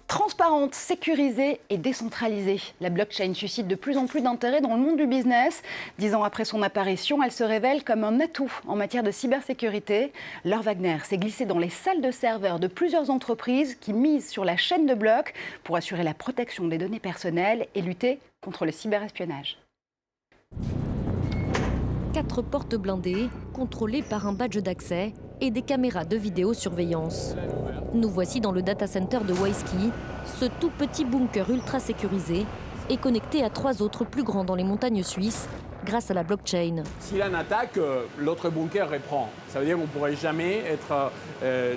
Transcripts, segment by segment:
Transparente, sécurisée et décentralisée. La blockchain suscite de plus en plus d'intérêt dans le monde du business. 10 ans après son apparition, elle se révèle comme un atout en matière de cybersécurité. Laure Wagner s'est glissée dans les salles de serveurs de plusieurs entreprises qui misent sur la chaîne de blocs pour assurer la protection des données personnelles et lutter contre le cyberespionnage. 4 portes blindées, contrôlées par un badge d'accès et des caméras de vidéosurveillance. Nous voici dans le data center de WISeKey. Ce tout petit bunker ultra sécurisé est connecté à 3 autres plus grands dans les montagnes suisses grâce à la blockchain. S'il y a une attaque, l'autre bunker reprend. Ça veut dire qu'on ne pourrait jamais être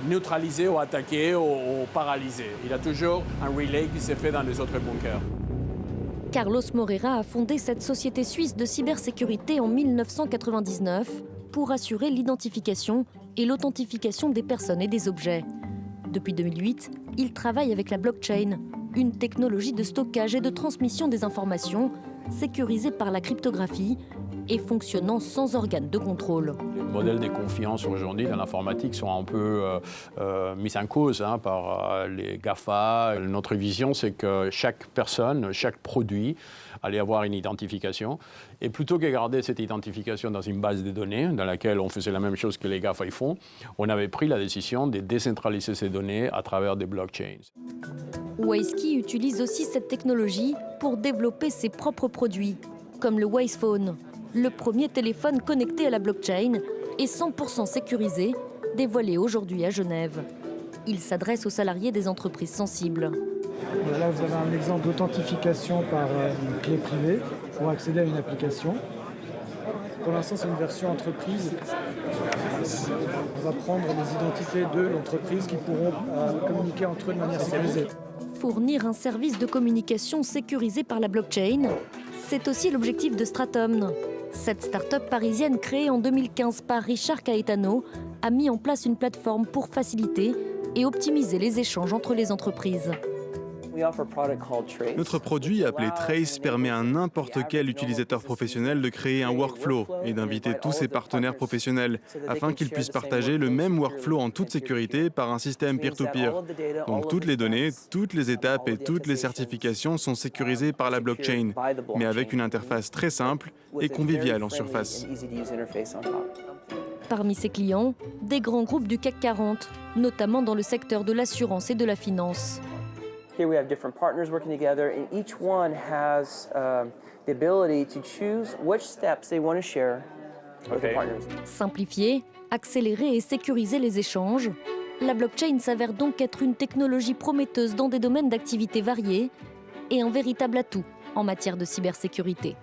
neutralisé ou attaqué ou paralysé. Il y a toujours un relay qui s'est fait dans les autres bunkers. Carlos Moreira a fondé cette société suisse de cybersécurité en 1999 pour assurer l'identification et l'authentification des personnes et des objets. Depuis 2008, il travaille avec la blockchain, une technologie de stockage et de transmission des informations sécurisée par la cryptographie et fonctionnant sans organe de contrôle. Les modèles de confiance aujourd'hui dans l'informatique sont un peu mis en cause par les GAFA. Notre vision, c'est que chaque personne, chaque produit allait avoir une identification. Et plutôt que garder cette identification dans une base de données dans laquelle on faisait la même chose que les GAFA font, on avait pris la décision de décentraliser ces données à travers des blockchains. WISeKey utilise aussi cette technologie pour développer ses propres produits, comme le WisePhone, le premier téléphone connecté à la blockchain et 100% sécurisé, dévoilé aujourd'hui à Genève. Il s'adresse aux salariés des entreprises sensibles. Là, vous avez un exemple d'authentification par une clé privée pour accéder à une application. Pour l'instant, c'est une version entreprise. On va prendre les identités de l'entreprise qui pourront communiquer entre eux de manière sécurisée. Fournir un service de communication sécurisé par la blockchain, c'est aussi l'objectif de Stratum. Cette start-up parisienne créée en 2015 par Richard Caetano a mis en place une plateforme pour faciliter et optimiser les échanges entre les entreprises. Notre produit appelé Trace permet à n'importe quel utilisateur professionnel de créer un workflow et d'inviter tous ses partenaires professionnels afin qu'ils puissent partager le même workflow en toute sécurité par un système peer-to-peer. Donc toutes les données, toutes les étapes et toutes les certifications sont sécurisées par la blockchain, mais avec une interface très simple et conviviale en surface. Parmi ses clients, des grands groupes du CAC 40, notamment dans le secteur de l'assurance et de la finance. Here we have different partners working together, and each one has the ability to choose which steps they want to share with the partners. Simplifier, accélérer et sécuriser les échanges, la blockchain s'avère donc être une technologie prometteuse dans des domaines d'activité variés et un véritable atout en matière de cybersécurité.